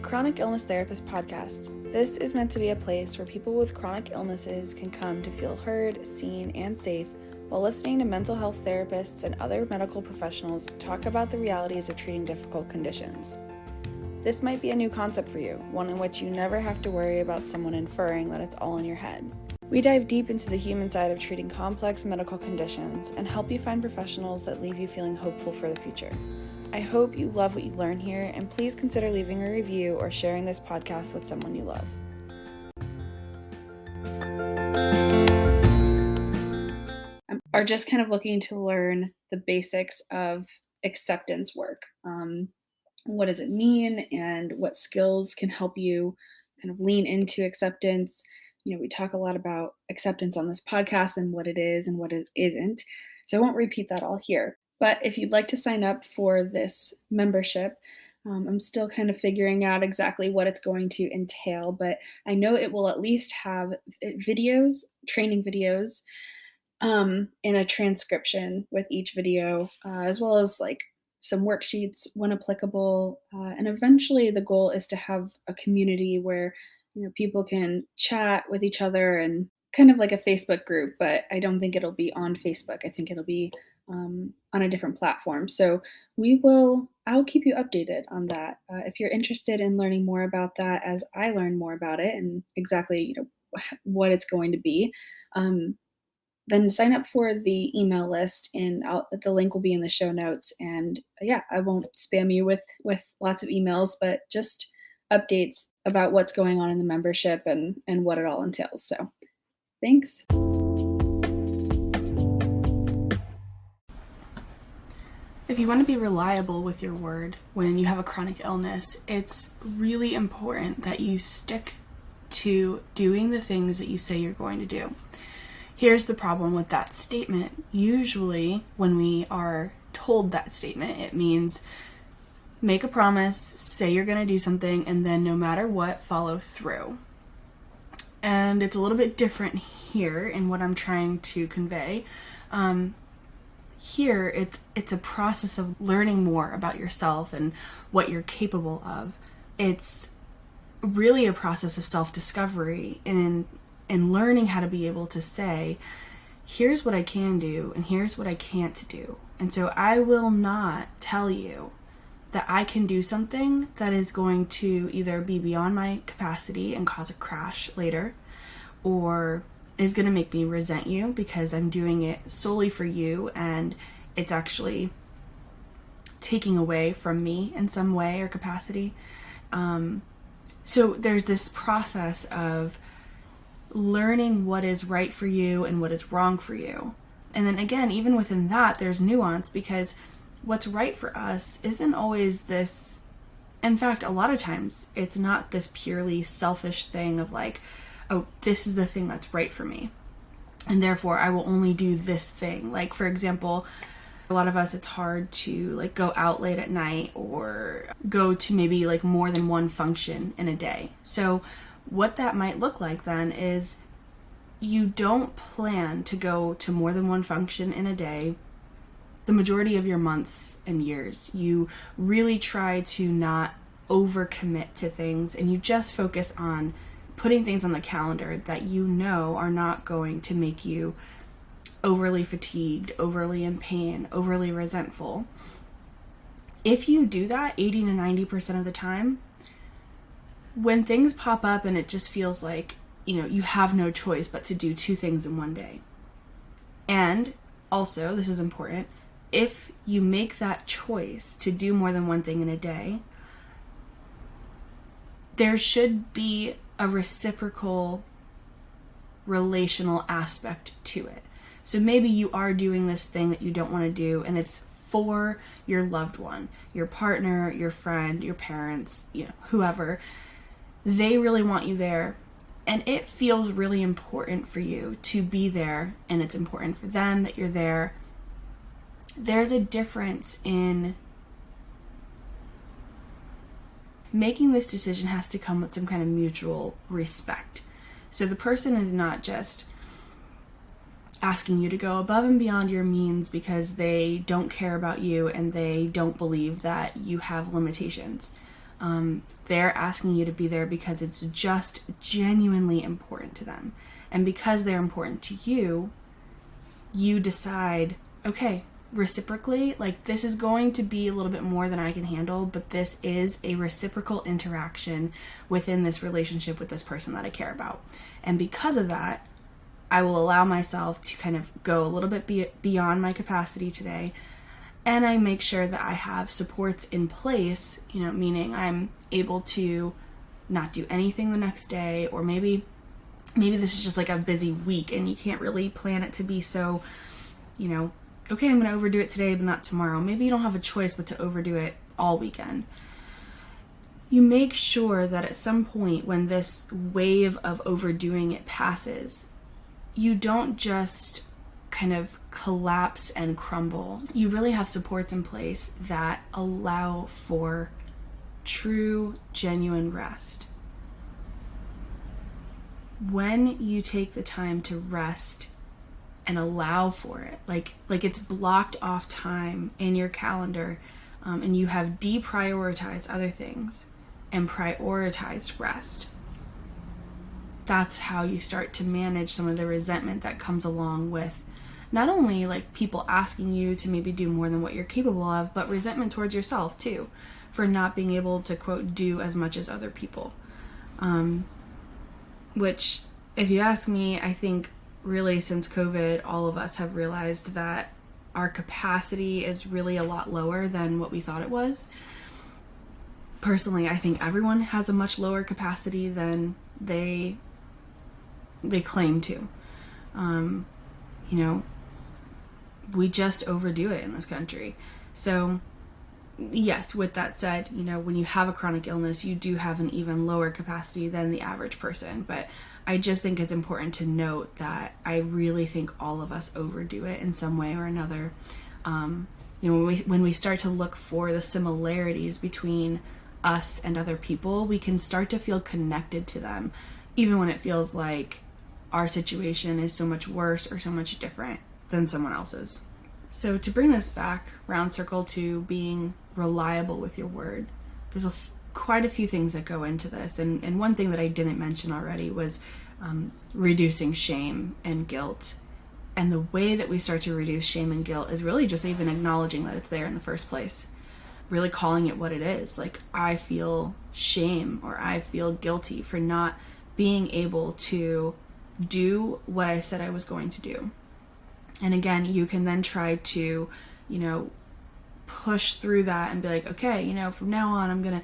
Chronic Illness Therapist podcast. This is meant to be a place where people with chronic illnesses can come to feel heard, seen, and safe while listening to mental health therapists and other medical professionals talk about the realities of treating difficult conditions. This might be a new concept for you, one in which you never have to worry about someone inferring that it's all in your head. We dive deep into the human side of treating complex medical conditions and help you find professionals that leave you feeling hopeful for the future. I hope you love what you learn here, and please consider leaving a review or sharing this podcast with someone you love. Are just kind of looking to learn the basics of acceptance work. What does it mean, and what skills can help you kind of lean into acceptance? We talk a lot about acceptance on this podcast and what it is and what it isn't. So I won't repeat that all here. But if you'd like to sign up for this membership, I'm still kind of figuring out exactly what it's going to entail, but I know it will at least have videos, training videos, and a transcription with each video, as well as like some worksheets when applicable. And eventually the goal is to have a community where people can chat with each other and kind of like a Facebook group, but I don't think it'll be on Facebook. I think it'll be on a different platform. So I'll keep you updated on that. If you're interested in learning more about that as I learn more about it and exactly what it's going to be, then sign up for the email list, and the link will be in the show notes. And I won't spam you with lots of emails, but just updates about what's going on in the membership and what it all entails. So thanks. If you want to be reliable with your word when you have a chronic illness, it's really important that you stick to doing the things that you say you're going to do. Here's the problem with that statement. Usually when we are told that statement, it means make a promise, say you're going to do something, and then no matter what, follow through. And it's a little bit different here in what I'm trying to convey. Here, it's a process of learning more about yourself and what you're capable of. It's really a process of self-discovery and learning how to be able to say, here's what I can do and here's what I can't do. And so I will not tell you that I can do something that is going to either be beyond my capacity and cause a crash later, or is going to make me resent you because I'm doing it solely for you and it's actually taking away from me in some way or capacity. So there's this process of learning what is right for you and what is wrong for you. And then again, even within that, there's nuance, because what's right for us isn't always this. In fact, a lot of times it's not this purely selfish thing of like, oh, this is the thing that's right for me, and therefore I will only do this thing. Like, for example, a lot of us, it's hard to like go out late at night or go to maybe like more than one function in a day. So what that might look like then is you don't plan to go to more than one function in a day the majority of your months and years. You really try to not overcommit to things, and you just focus on putting things on the calendar that are not going to make you overly fatigued, overly in pain, overly resentful. If you do that 80 to 90% of the time, when things pop up and it just feels like, you have no choice but to do two things in one day. And also, this is important, if you make that choice to do more than one thing in a day, there should be a reciprocal relational aspect to it. So maybe you are doing this thing that you don't want to do, and it's for your loved one, your partner, your friend, your parents, whoever. They really want you there, and it feels really important for you to be there, and it's important for them that you're there. There's a difference in making this decision has to come with some kind of mutual respect. So the person is not just asking you to go above and beyond your means because they don't care about you and they don't believe that you have limitations. They're asking you to be there because it's just genuinely important to them. And because they're important to you, you decide, okay, reciprocally, like this is going to be a little bit more than I can handle, but this is a reciprocal interaction within this relationship with this person that I care about. And because of that, I will allow myself to kind of go a little bit beyond my capacity today. And I make sure that I have supports in place, meaning I'm able to not do anything the next day, or maybe this is just like a busy week and you can't really plan it to be so, okay, I'm going to overdo it today, but not tomorrow. Maybe you don't have a choice but to overdo it all weekend. You make sure that at some point when this wave of overdoing it passes, you don't just kind of collapse and crumble. You really have supports in place that allow for true, genuine rest. When you take the time to rest and allow for it, like it's blocked off time in your calendar, and you have deprioritized other things and prioritized rest, that's how you start to manage some of the resentment that comes along with not only like people asking you to maybe do more than what you're capable of, but resentment towards yourself too, for not being able to, quote, do as much as other people. Which, if you ask me, I think really since COVID, all of us have realized that our capacity is really a lot lower than what we thought it was. Personally, I think everyone has a much lower capacity than they claim to. We just overdo it in this country. So yes, with that said, when you have a chronic illness, you do have an even lower capacity than the average person. But I just think it's important to note that I really think all of us overdo it in some way or another. When we start to look for the similarities between us and other people, we can start to feel connected to them, even when it feels like our situation is so much worse or so much different than someone else's. So to bring this back round circle to being reliable with your word, there's quite a few things that go into this. And one thing that I didn't mention already was reducing shame and guilt. And the way that we start to reduce shame and guilt is really just even acknowledging that it's there in the first place. Really calling it what it is. Like, I feel shame or I feel guilty for not being able to do what I said I was going to do. And again, you can then try to, push through that and be like, okay, from now on, I'm gonna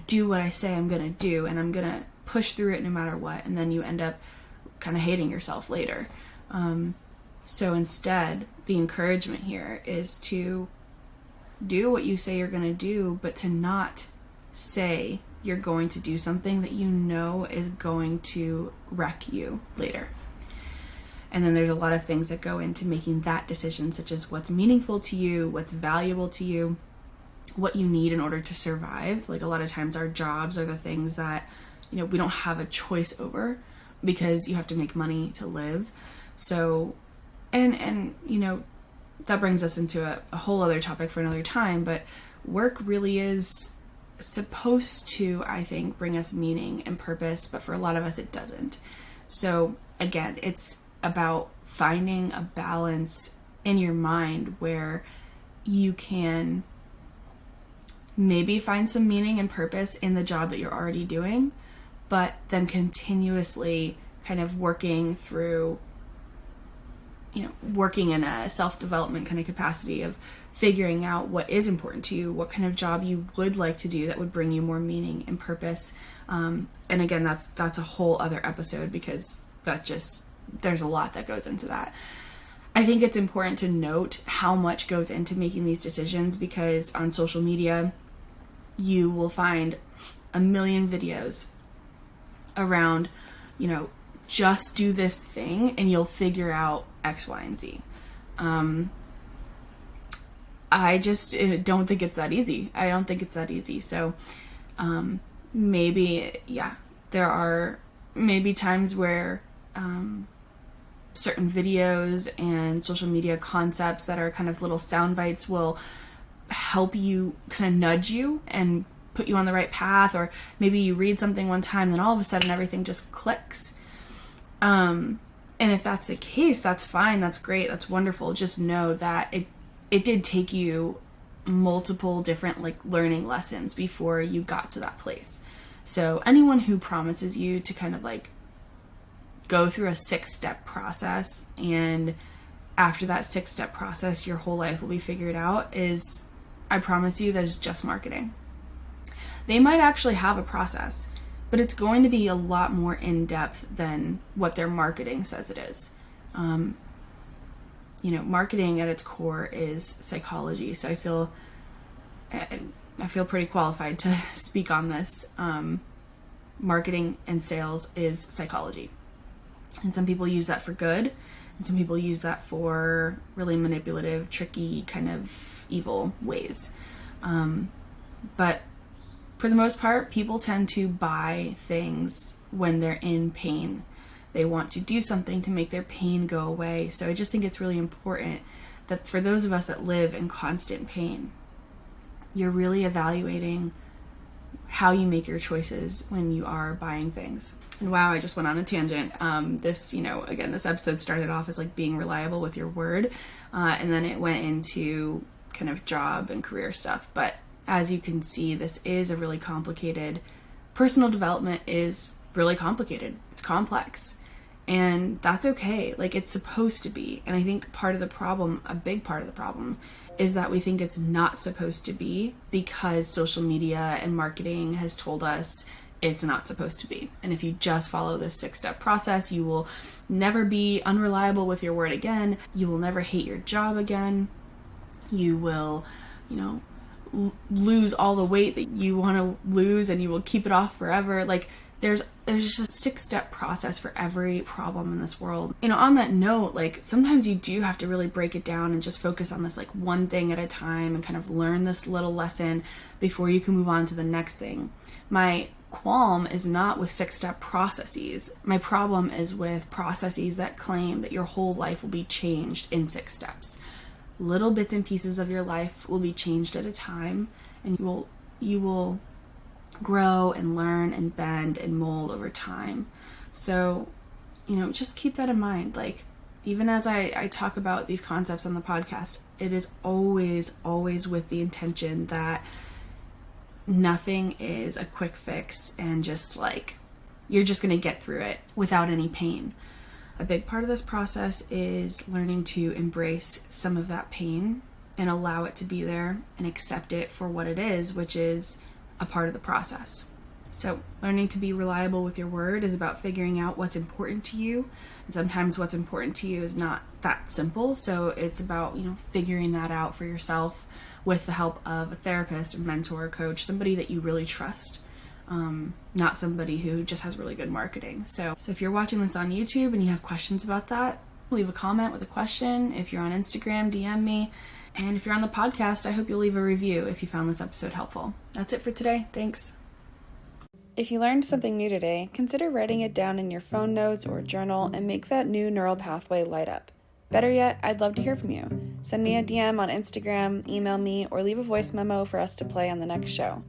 do what I say I'm gonna do, and I'm gonna push through it no matter what. And then you end up kind of hating yourself later. So instead, the encouragement here is to do what you say you're gonna do, but to not say you're going to do something that is going to wreck you later. And then there's a lot of things that go into making that decision, such as what's meaningful to you, what's valuable to you, what you need in order to survive. Like, a lot of times our jobs are the things that, we don't have a choice over because you have to make money to live. So, and that brings us into a whole other topic for another time, but work really is supposed to, I think, bring us meaning and purpose, but for a lot of us it doesn't. So again, it's about finding a balance in your mind where you can maybe find some meaning and purpose in the job that you're already doing, but then continuously kind of working through, working in a self-development kind of capacity of figuring out what is important to you, what kind of job you would like to do that would bring you more meaning and purpose. And again, that's a whole other episode, because there's a lot that goes into that. I think it's important to note how much goes into making these decisions, because on social media, you will find a million videos around, just do this thing and you'll figure out X, Y, and Z. I just don't think it's that easy. I don't think it's that easy. So maybe, there are maybe times where certain videos and social media concepts that are kind of little sound bites will help you, kind of nudge you and put you on the right path, or maybe you read something one time, then all of a sudden everything just clicks. And if that's the case, that's fine, that's great, that's wonderful. Just know that it did take you multiple different like learning lessons before you got to that place. So anyone who promises you to kind of like go through a 6-step process, and after that 6-step process your whole life will be figured out, is, I promise you, that is just marketing. They might actually have a process, but it's going to be a lot more in-depth than what their marketing says it is. Marketing at its core is psychology. So I feel pretty qualified to speak on this. Marketing and sales is psychology. And some people use that for good, and some people use that for really manipulative, tricky, kind of evil ways. But for the most part, people tend to buy things when they're in pain. They want to do something to make their pain go away. So I just think it's really important that for those of us that live in constant pain, you're really evaluating how you make your choices when you are buying things. And wow, I just went on a tangent. This episode started off as like being reliable with your word, and then it went into kind of job and career stuff. But as you can see, this is a really complicated, personal development is really complicated. It's complex. And that's okay. Like, it's supposed to be. And I think a big part of the problem is that we think it's not supposed to be because social media and marketing has told us it's not supposed to be. And if you just follow this 6-step process, you will never be unreliable with your word again. You will never hate your job again. You will, lose all the weight that you want to lose, and you will keep it off forever. Like, there's just a 6-step process for every problem in this world. On that note, like, sometimes you do have to really break it down and just focus on this like one thing at a time and kind of learn this little lesson before you can move on to the next thing. My qualm is not with 6-step processes. My problem is with processes that claim that your whole life will be changed in 6 steps. Little bits and pieces of your life will be changed at a time, and you will grow and learn and bend and mold over time. So, just keep that in mind. Like, even as I talk about these concepts on the podcast, it is always with the intention that nothing is a quick fix and just like, you're just going to get through it without any pain. A big part of this process is learning to embrace some of that pain and allow it to be there and accept it for what it is, which is a part of the process. So learning to be reliable with your word is about figuring out what's important to you. And sometimes what's important to you is not that simple. So it's about, figuring that out for yourself with the help of a therapist, a mentor, a coach, somebody that you really trust. Not somebody who just has really good marketing. So if you're watching this on YouTube and you have questions about that, leave a comment with a question. If you're on Instagram, DM me. And if you're on the podcast, I hope you'll leave a review if you found this episode helpful. That's it for today. Thanks. If you learned something new today, consider writing it down in your phone notes or journal and make that new neural pathway light up. Better yet, I'd love to hear from you. Send me a DM on Instagram, email me, or leave a voice memo for us to play on the next show.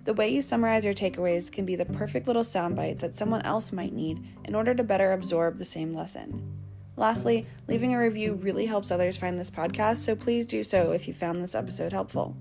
The way you summarize your takeaways can be the perfect little soundbite that someone else might need in order to better absorb the same lesson. Lastly, leaving a review really helps others find this podcast, so please do so if you found this episode helpful.